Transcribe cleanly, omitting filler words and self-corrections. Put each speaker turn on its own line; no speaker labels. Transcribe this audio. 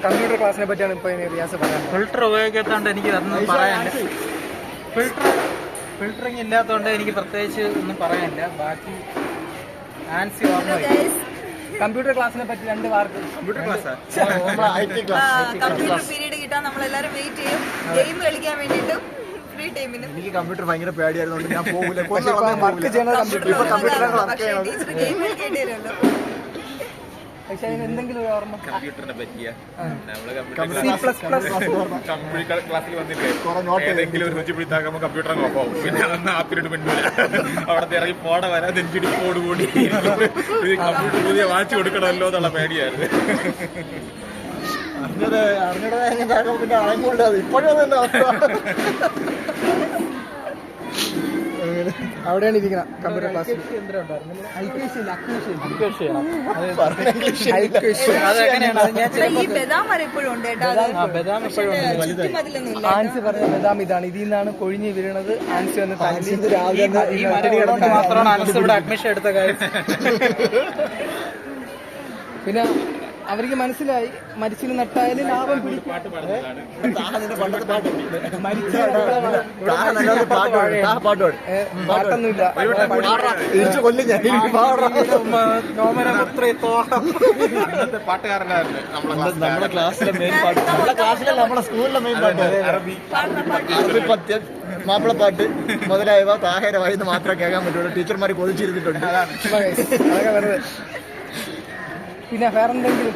Computer ക്ലാസ്സിനെ പറ്റിയാണ് ഇപ്പോൾ റിയാസ് പറയുന്നത്.
ഫിൽറ്റർ ഉപയോഗിക്കാത്തതുകൊണ്ട് എനിക്ക് അതൊന്നും പറയാനില്ല. ഫിൽറ്ററിങ് ഇല്ലാത്തതുകൊണ്ട് എനിക്ക് പ്രത്യേകിച്ച് ഒന്നും പറയാനില്ല. ബാക്കി ആൻസി ഓർമ്മ
കമ്പ്യൂട്ടർ ക്ലാസ്സിനെ പറ്റി 2 വാർക്ക്.
കമ്പ്യൂട്ടർ
പീരീഡ് കിട്ടാൻ നമ്മളെല്ലാരും വെയിറ്റ് ചെയ്യും, ഗെയിം കളിക്കാൻ വേണ്ടിയിട്ടും ഫ്രീ ടൈമിന്.
എനിക്ക് കമ്പ്യൂട്ടർ ഭയങ്കര പേടിയായിരുന്നു, ഞാൻ പോകില്ല.
വർക്ക് ചെയ്യുന്നത്
ടീച്ചർ ഗെയിം കളിക്കേണ്ടി വരുമല്ലോ.
പക്ഷെ അതിന് എന്തെങ്കിലും ഒരു ഓർമ്മ
കമ്പ്യൂട്ടറിനെ പറ്റിയ
C++.
ക്ലാസ്സിൽ വന്നില്ലേ ഏതെങ്കിലും ഒരു രുചി പിടിത്താക്കുമ്പോൾ കമ്പ്യൂട്ടർ നോക്കാവും. പിന്നെ അന്ന് ആ പീരീഡ് മിണ്ടൂല. അവിടത്തെ ഇറങ്ങി പോട വരാൻ നെഞ്ചിടിപ്പോട് കൂടി കമ്പ്യൂട്ടർ പുതിയ വാങ്ങിച്ചു കൊടുക്കണമല്ലോ എന്നുള്ള പേടിയായിരുന്നു.
പിന്നെ അറിഞ്ഞൂടാതെ ഇപ്പോഴും
അവിടെയാണ് ഇരിക്കുന്നത് കമ്പ്യൂട്ടർ ക്ലാസ്.
ഈ ബദാം വരെ ഇപ്പോഴും ഉണ്ട് കേട്ടോ.
ആൻസി പറഞ്ഞ ബദാം ഇതാണ്, ഇതിൽ നിന്നാണ് കൊഴിഞ്ഞ് വീഴണത്. ആൻസി വന്ന്
മാത്രമാണ് ഇവിടെ അഡ്മിഷൻ എടുത്ത കാര്യം.
പിന്നെ അവർക്ക് മനസ്സിലായി മരിച്ചിന് നട്ടായാലും ലാഭം പിടിക്കും. പാട്ടൊന്നുമില്ല.
പാട്ടുകാരനായിരുന്നു
നമ്മുടെ ക്ലാസ്സിലെ മെയിൻ പാട്ട്, നമ്മുടെ ക്ലാസ്സിലെ നമ്മുടെ സ്കൂളിലെ മെയിൻ പാട്ട് അറബി പദ്യം, മാപ്പിളപ്പാട്ട് മുതലായവ താഹേരമായി മാത്രമേ കേൾക്കാൻ പറ്റുള്ളൂ. ടീച്ചർമാർ കൊതിച്ചിരുന്നിട്ടുണ്ട്.
പിന്നെ വേറെന്തെങ്കിലും